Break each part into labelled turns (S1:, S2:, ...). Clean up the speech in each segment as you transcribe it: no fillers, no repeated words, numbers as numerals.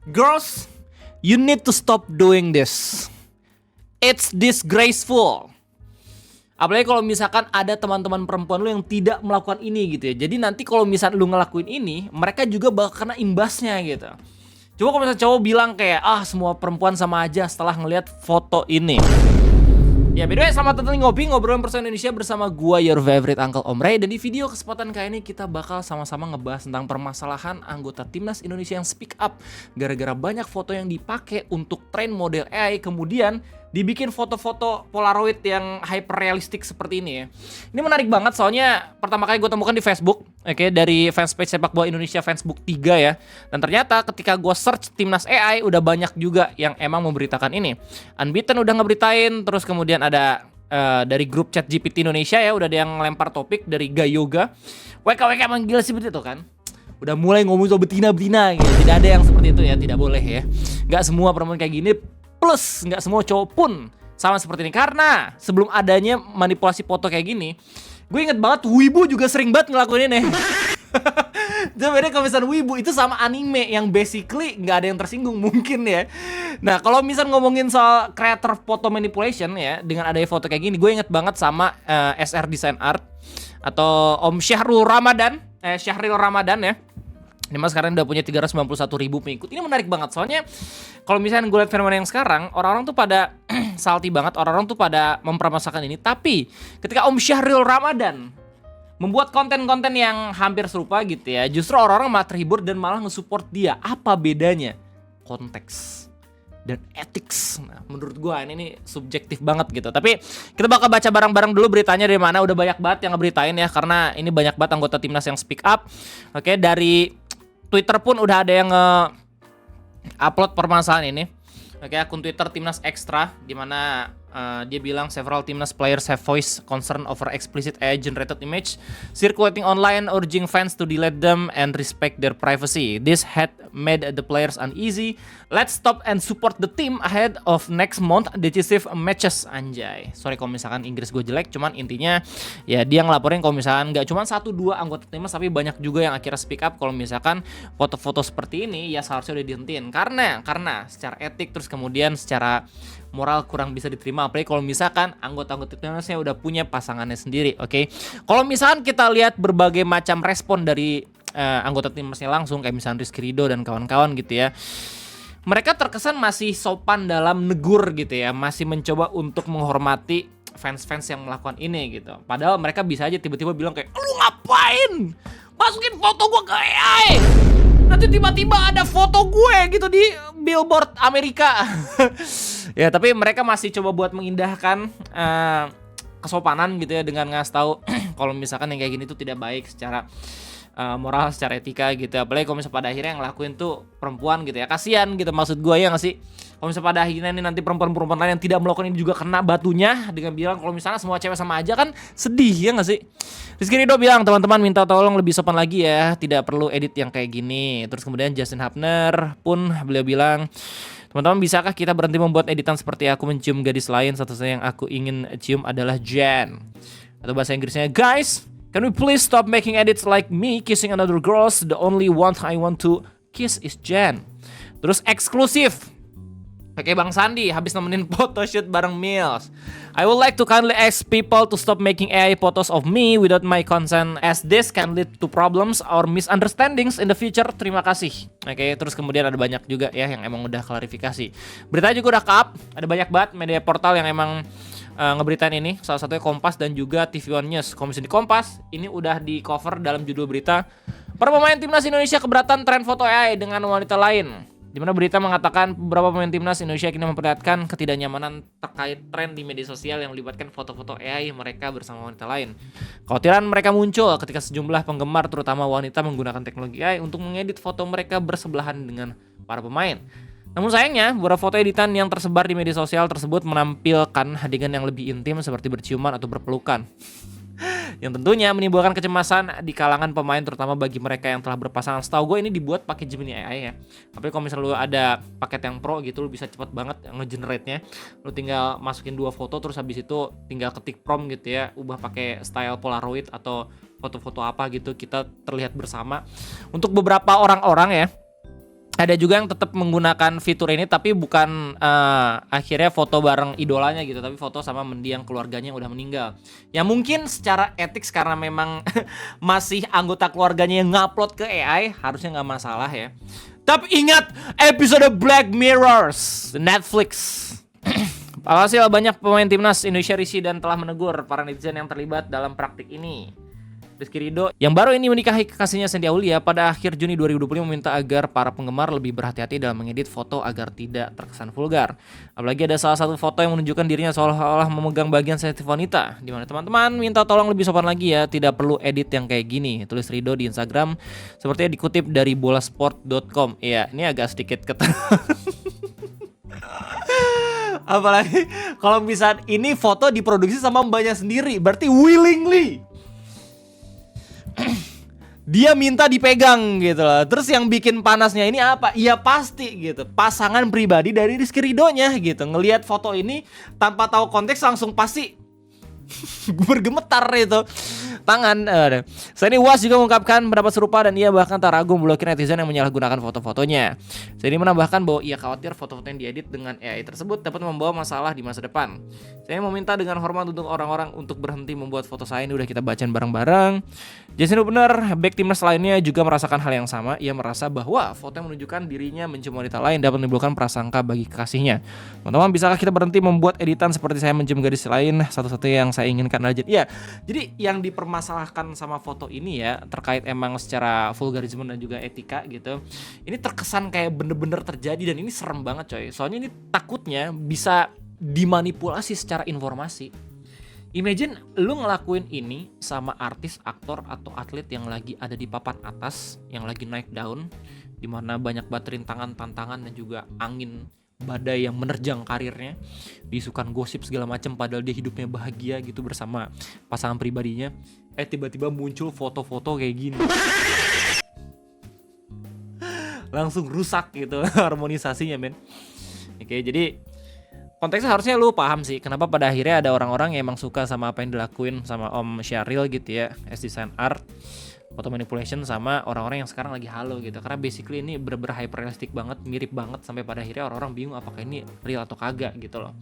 S1: Girls, you need to stop doing this. It's disgraceful. Apalagi kalau misalkan ada teman-teman perempuan lu yang tidak melakukan ini gitu ya. Jadi nanti kalau misalkan lu ngelakuin ini, mereka juga bakal kena imbasnya gitu. Coba kalau misalkan cowok bilang kayak, semua perempuan sama aja setelah ngelihat foto ini. Ya, by the way, selamat datang di Ngopi, ngobrolan personal Indonesia bersama gua, your favorite Uncle Om Ray. Dan di video kesempatan kali ini kita bakal sama-sama ngebahas tentang permasalahan anggota timnas Indonesia yang speak up gara-gara banyak foto yang dipakai untuk train model AI, kemudian dibikin foto-foto Polaroid yang hyper realistik seperti ini ya. Ini menarik banget soalnya pertama kali gue temukan di Facebook, oke, dari fanspage sepak bola Indonesia Facebook 3 ya. Dan ternyata ketika gue search timnas AI udah banyak juga yang emang memberitakan ini. Unbeaten udah ngeberitain, terus kemudian ada dari grup chat GPT Indonesia ya, udah ada yang lempar topik dari Gayoga. WKWK emang gila sih begitu kan. Udah mulai ngomong soal betina-betina gitu. Tidak ada yang seperti itu ya, tidak boleh ya. Gak semua perempuan kayak gini. Plus, nggak semua cowok pun sama seperti ini. Karena sebelum adanya manipulasi foto kayak gini, gue inget banget Wibu juga sering banget ngelakuin ini. Jadi beda kalau misalnya Wibu itu sama anime yang basically nggak ada yang tersinggung mungkin ya. Nah kalau misalnya ngomongin soal creator photo manipulation ya, dengan adanya foto kayak gini, gue inget banget sama SR Design Art atau Om Syahril Ramadan ya. Ini mas sekarang udah punya 391.000 pengikut. Ini menarik banget soalnya kalau misalnya gue lihat fenomena yang sekarang, orang-orang tuh pada salty banget, orang-orang tuh pada mempermasalahkan ini. Tapi ketika Om Syahril Ramadan membuat konten-konten yang hampir serupa gitu ya, justru orang-orang malah terhibur dan malah nge-support dia. Apa bedanya? Konteks dan ethics. Nah, menurut gue ini subjektif banget gitu. Tapi kita bakal baca bareng-bareng dulu beritanya dari mana. Udah banyak banget yang ngeberitain ya, karena ini banyak banget anggota timnas yang speak up. Oke, dari Twitter pun udah ada yang upload permasalahan ini. Oke, akun Twitter Timnas Extra di mana dia bilang several Timnas players have voiced concern over explicit AI generated image circulating online, urging fans to delete them and respect their privacy. This had made the players uneasy. Let's stop and support the team ahead of next month decisive matches. Anjay. Sorry kalau misalkan Inggris gue jelek, cuman intinya ya dia ngelaporin kalau misalkan nggak cuma 1-2 anggota timnas tapi banyak juga yang akhirnya speak up kalau misalkan foto-foto seperti ini ya seharusnya udah dihentiin karena secara etik terus kemudian secara moral kurang bisa diterima, apalagi kalau misalkan anggota-anggota timnasnya udah punya pasangannya sendiri, oke? Kalau misalkan kita lihat berbagai macam respon dari anggota timnasnya langsung, kayak misalnya Rizky Ridho dan kawan-kawan gitu ya, mereka terkesan masih sopan dalam negur gitu ya, masih mencoba untuk menghormati fans-fans yang melakukan ini gitu. Padahal mereka bisa aja tiba-tiba bilang kayak, lu ngapain masukin foto gue ke AI? Nanti tiba-tiba ada foto gue gitu di billboard Amerika. Ya tapi mereka masih coba buat mengindahkan kesopanan gitu ya, dengan ngasih tahu kalau misalkan yang kayak gini tuh tidak baik secara moral, secara etika gitu. Apalagi kalau misalnya pada akhirnya yang ngelakuin tuh perempuan gitu ya, kasihan gitu maksud gue ya nggak sih. Kalau misalnya pada akhirnya ini nanti perempuan-perempuan lain yang tidak melakukan ini juga kena batunya dengan bilang kalau misalnya semua cewek sama aja, kan sedih ya nggak sih. Rizky Ridho bilang teman-teman minta tolong lebih sopan lagi ya, tidak perlu edit yang kayak gini. Terus kemudian Justin Hapner pun beliau bilang, teman-teman bisakah kita berhenti membuat editan seperti aku mencium gadis lain, satu-satunya yang aku ingin cium adalah Jen. Atau bahasa Inggrisnya, guys, can we please stop making edits like me kissing another girls? The only one I want to kiss is Jen. Terus eksklusif. Oke, Bang Sandi habis nemenin photoshoot bareng Mills. I would like to kindly ask people to stop making AI photos of me without my consent, as this can lead to problems or misunderstandings in the future. Terima kasih. Oke, terus kemudian ada banyak juga ya yang emang udah klarifikasi. Berita juga udah ke-up. Ada banyak banget media portal yang emang ngeberitain ini. Salah satunya Kompas dan juga TV One News. Komisi di Kompas ini udah di cover dalam judul berita, para pemain timnas Indonesia keberatan tren foto AI dengan wanita lain. Di mana berita mengatakan beberapa pemain timnas Indonesia kini memperlihatkan ketidaknyamanan terkait tren di media sosial yang melibatkan foto-foto AI mereka bersama wanita lain. Kekhawatiran mereka muncul ketika sejumlah penggemar terutama wanita menggunakan teknologi AI untuk mengedit foto mereka bersebelahan dengan para pemain. Namun sayangnya, beberapa foto editan yang tersebar di media sosial tersebut menampilkan adegan yang lebih intim seperti berciuman atau berpelukan. Yang tentunya menimbulkan kecemasan di kalangan pemain, terutama bagi mereka yang telah berpasangan. Setahu gue ini dibuat pakai Gemini AI ya. Tapi kalau misalnya lu ada paket yang pro gitu, lu bisa cepet banget nge-generate-nya. Lu tinggal masukin 2 foto, terus habis itu tinggal ketik prompt gitu ya, ubah pakai style Polaroid atau foto-foto apa gitu, kita terlihat bersama. Untuk beberapa orang-orang ya, Ada juga yang tetap menggunakan fitur ini tapi bukan akhirnya foto bareng idolanya gitu, tapi foto sama mendiang keluarganya yang udah meninggal. Ya mungkin secara etik karena memang masih anggota keluarganya yang ngupload ke AI, harusnya nggak masalah ya. Tapi ingat episode Black Mirrors Netflix. Alhasil banyak pemain timnas Indonesia risih dan telah menegur para netizen yang terlibat dalam praktik ini. Rizky Ridho yang baru ini menikahi kekasihnya Sandy Aulia pada akhir Juni 2020 meminta agar para penggemar lebih berhati-hati dalam mengedit foto agar tidak terkesan vulgar. Apalagi ada salah satu foto yang menunjukkan dirinya seolah-olah memegang bagian sensitif wanita. Di mana teman-teman minta tolong lebih sopan lagi ya, tidak perlu edit yang kayak gini, tulis Ridho di Instagram sepertinya dikutip dari bolasport.com. Iya, ini agak sedikit apalagi kalau misal ini foto diproduksi sama mbaknya sendiri, berarti willingly dia minta dipegang gitu loh. Terus yang bikin panasnya ini apa? Ya pasti gitu, pasangan pribadi dari Rizky Ridhonya gitu. Ngelihat foto ini tanpa tahu konteks langsung pasti bergemetar itu tangan. Sandy Was juga mengungkapkan pendapat serupa dan ia bahkan tak ragu memblokir netizen yang menyalahgunakan foto-fotonya. Sandy menambahkan bahwa ia khawatir foto-foto yang diedit dengan AI tersebut dapat membawa masalah di masa depan. Saya meminta dengan hormat untuk orang-orang untuk berhenti membuat foto saya, ini udah kita bacain bareng-bareng. Jason Bener, back timnas lainnya juga merasakan hal yang sama. Ia merasa bahwa foto yang menunjukkan dirinya mencium wanita lain dapat menimbulkan prasangka bagi kekasihnya. Teman-teman, bisakah kita berhenti membuat editan seperti saya mencium gadis lain? Satu-satunya yang saya inginkan aja. Ya, jadi yang dipermasalahkan sama foto ini ya, terkait emang secara vulgarisme dan juga etika gitu, ini terkesan kayak bener-bener terjadi dan ini serem banget coy. Soalnya ini takutnya bisa dimanipulasi secara informasi. Imagine lu ngelakuin ini sama artis, aktor, atau atlet yang lagi ada di papan atas, yang lagi naik daun, dimana banyak banget rintangan, tantangan, dan juga angin badai yang menerjang karirnya, diisukan gosip segala macam, padahal dia hidupnya bahagia gitu bersama pasangan pribadinya. Tiba-tiba muncul foto-foto kayak gini, langsung rusak gitu harmonisasinya men. Oke, jadi konteksnya harusnya lu paham sih kenapa pada akhirnya ada orang-orang yang emang suka sama apa yang dilakuin sama Om Syahril gitu ya, as design art, foto manipulation, sama orang-orang yang sekarang lagi halo gitu. Karena basically ini bener-bener hyper realistic banget, mirip banget, sampai pada akhirnya orang-orang bingung apakah ini real atau kagak gitu loh.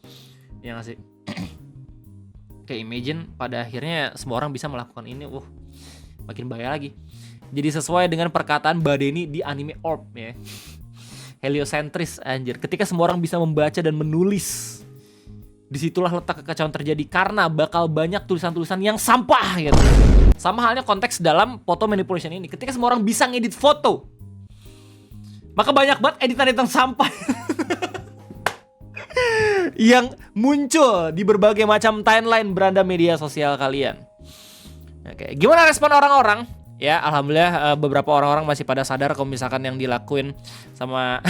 S1: Ya gak sih? Kayak imagine pada akhirnya semua orang bisa melakukan ini, makin bahaya lagi. Jadi sesuai dengan perkataan Mbak Denny di anime Orb ya, heliosentris anjir. Ketika semua orang bisa membaca dan menulis, disitulah letak kekacauan terjadi karena bakal banyak tulisan-tulisan yang sampah gitu. Sama halnya konteks dalam foto manipulation ini. Ketika semua orang bisa ngedit foto, maka banyak banget editan-editan sampah yang muncul di berbagai macam timeline beranda media sosial kalian. Oke, gimana respon orang-orang? Ya, alhamdulillah beberapa orang-orang masih pada sadar kalau misalkan yang dilakuin sama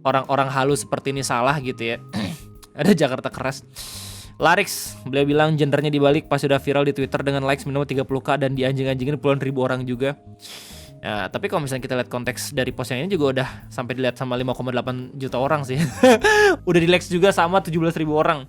S1: orang-orang halus seperti ini salah gitu ya. Ada Jakarta Keras. Larix, beliau bilang gendernya dibalik pas sudah viral di Twitter dengan likes minimal 30k dan dianjing-anjingin puluhan ribu orang juga. Ya, tapi kalau misalnya kita lihat konteks dari post yang ini juga udah sampai dilihat sama 5,8 juta orang sih. Udah di likes juga sama 17.000 orang.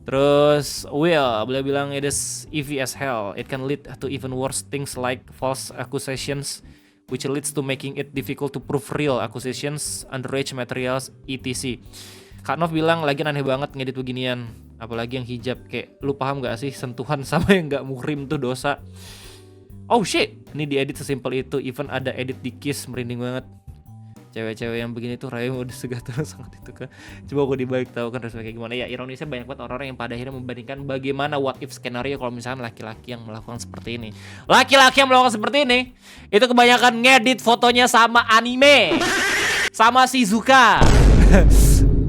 S1: Terus beliau bilang it is easy as hell. It can lead to even worse things like false accusations, which leads to making it difficult to prove real accusations, underage materials, etc. Kak Nov bilang lagi aneh banget ngedit beginian, apalagi yang hijab. Kayak lu paham gak sih sentuhan sama yang gak muhrim tuh dosa. Oh shit, ini diedit sesimpel itu. Even ada edit di kiss, merinding banget. Cewek-cewek yang begini tuh Raya udah segatal sangat itu kan. Coba aku dibalik tahu kan rasanya kayak gimana. Ya ironisnya banyak banget orang-orang yang pada akhirnya membandingkan bagaimana what if skenario kalau misalnya laki-laki yang melakukan seperti ini. Laki-laki yang melakukan seperti ini itu kebanyakan ngedit fotonya sama anime, sama Shizuka.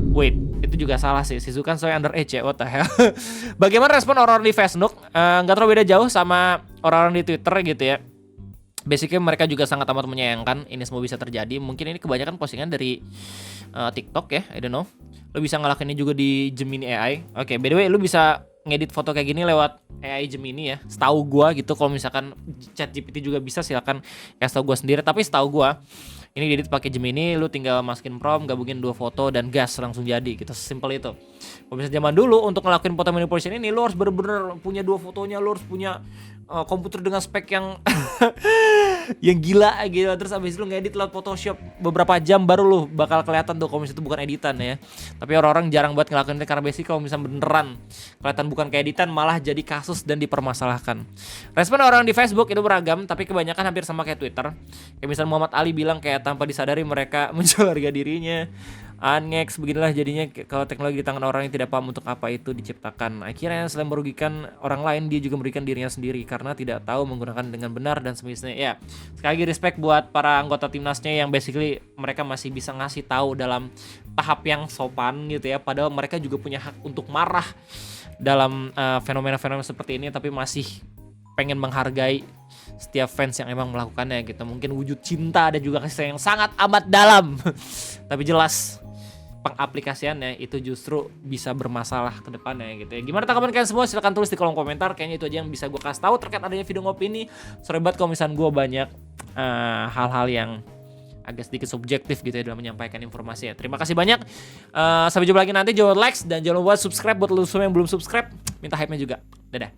S1: Wait, itu juga salah sih. Shizuka soalnya underage ya, what the hell. Bagaimana respon orang-orang di Facebook? Nggak terlalu beda jauh sama orang-orang di Twitter gitu ya. Basically mereka juga sangat amat menyayangkan ini semua bisa terjadi. Mungkin ini kebanyakan postingan dari TikTok ya, I don't know. Lo bisa ngelakuin ini juga di Gemini AI. Oke, by the way, lo bisa ngedit foto kayak gini lewat AI Gemini ya. Setahu gua gitu, kalau misalkan ChatGPT juga bisa, silakan kasih tau gua sendiri. Tapi setahu gua ini diedit pakai Gemini, lu tinggal masukin prompt, gabungin 2 foto dan gas langsung jadi gitu, sesimpel itu. Kalau misalnya zaman dulu untuk ngelakuin foto manipulation ini, lu harus bener-bener punya 2 fotonya, lu harus punya komputer dengan spek yang yang gila gitu, terus abis itu lu ngedit lewat Photoshop beberapa jam baru lu bakal kelihatan tuh kalau misalnya itu bukan editan ya. Tapi orang-orang jarang banget ngelakuin itu karena basic kalau misalnya beneran kelihatan bukan keeditan malah jadi kasus dan dipermasalahkan. Respon orang di Facebook itu beragam, tapi kebanyakan hampir sama kayak Twitter. Kayak misalnya Muhammad Ali bilang kayak tanpa disadari mereka menjual harga dirinya. Angex, beginilah jadinya kalau teknologi di tangan orang yang tidak paham untuk apa itu diciptakan. Akhirnya selain merugikan orang lain, dia juga merugikan dirinya sendiri karena tidak tahu menggunakan dengan benar dan semisnya. Ya, sekali lagi respect buat para anggota timnasnya yang basically mereka masih bisa ngasih tahu dalam tahap yang sopan gitu ya. Padahal mereka juga punya hak untuk marah dalam fenomena-fenomena seperti ini, tapi masih pengen menghargai setiap fans yang emang melakukannya gitu. Mungkin wujud cinta dan juga kasih sayang yang sangat amat dalam. Tapi jelas pengaplikasiannya itu justru bisa bermasalah ke depannya gitu ya. Gimana tanggapan kalian semua? Silahkan tulis di kolom komentar. Kayaknya itu aja yang bisa gue kasih tahu terkait adanya video ngopi ini. Sorry banget kalau misalnya gue banyak hal-hal yang agak sedikit subjektif gitu ya dalam menyampaikan informasi ya. Terima kasih banyak. Sampai jumpa lagi nanti. Jangan lupa like dan jangan lupa subscribe buat lo semua yang belum subscribe. Minta hype-nya juga. Dadah.